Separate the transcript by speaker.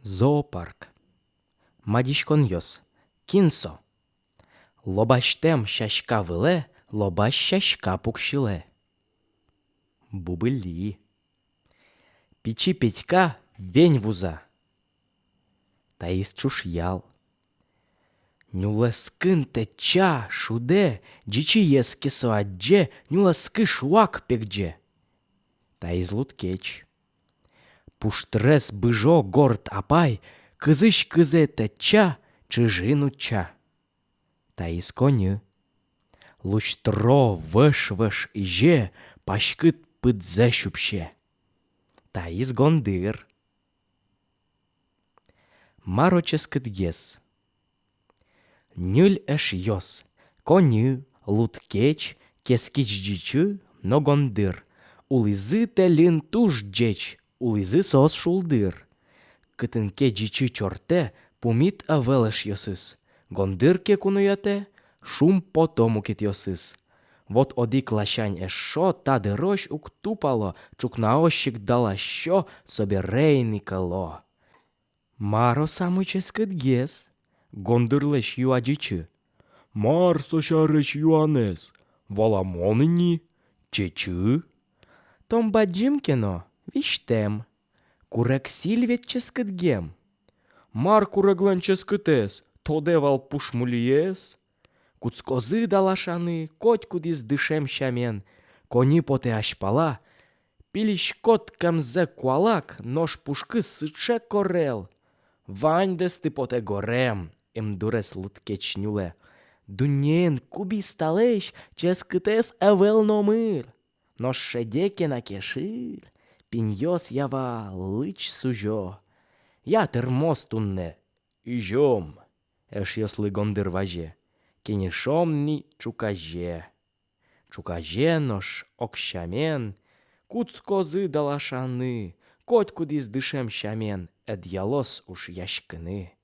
Speaker 1: Зоопарк. Мадишкон йос. Кинсо. Лобаштем шашка виле, лобаш шашка пукшиле. Бубыли. Печи Петька вень вуза. Таис чушьял. Нюлескын теча шуде, джичи еске соадже, нюлески шуак пекдже. Таис луткеч. Пуштрес быжо горд апай, кызыш кызе теча, чыжинуча. Таис коню. Лучтро выш-выш иже, пашкыт пыдзе шупше. Таис гондыр. Мароческыт ес. Нюль эш йос. Коню, луткеч, кескич джичы, но гондыр. Улизы телин туш джеч, улизы сос шулдыр. Кытынке джичы чорте, пумит авелеш йосыс. Гондырке кунуяте, шум потому кит йосыс. Вот одик лащань эшо, таде рощ ук тупало, чукнаощик дала що собі рейникало. Маро самуческыт гес. Гондырлеш юаджичы. Мар сошарыч юанес. Валамоныни, чечы. Том баджимкено, виштем. Курек сильветческыт гем. Мар курегланческытес, тоде вал пушмулиес. Куцкозы далашаны, коть кудис дышем щамен. Кони поте ашпала. Пилищ кот камзе куалак, нож пушкы сыче корел. Вань десты поте горем, дурес луткеч нюле. Дунен куби сталеш, ческытес эвел номыр. Нож шедеке на кешир, пиньос ява лыч сужо. Я термос тунне, ижом, эш йослы гондыр важе. Кенешомни чукаже. Чукаже нож окщамен, куцкозы далашаны, коть кудис дышем щамен, ялос уж яшкыны.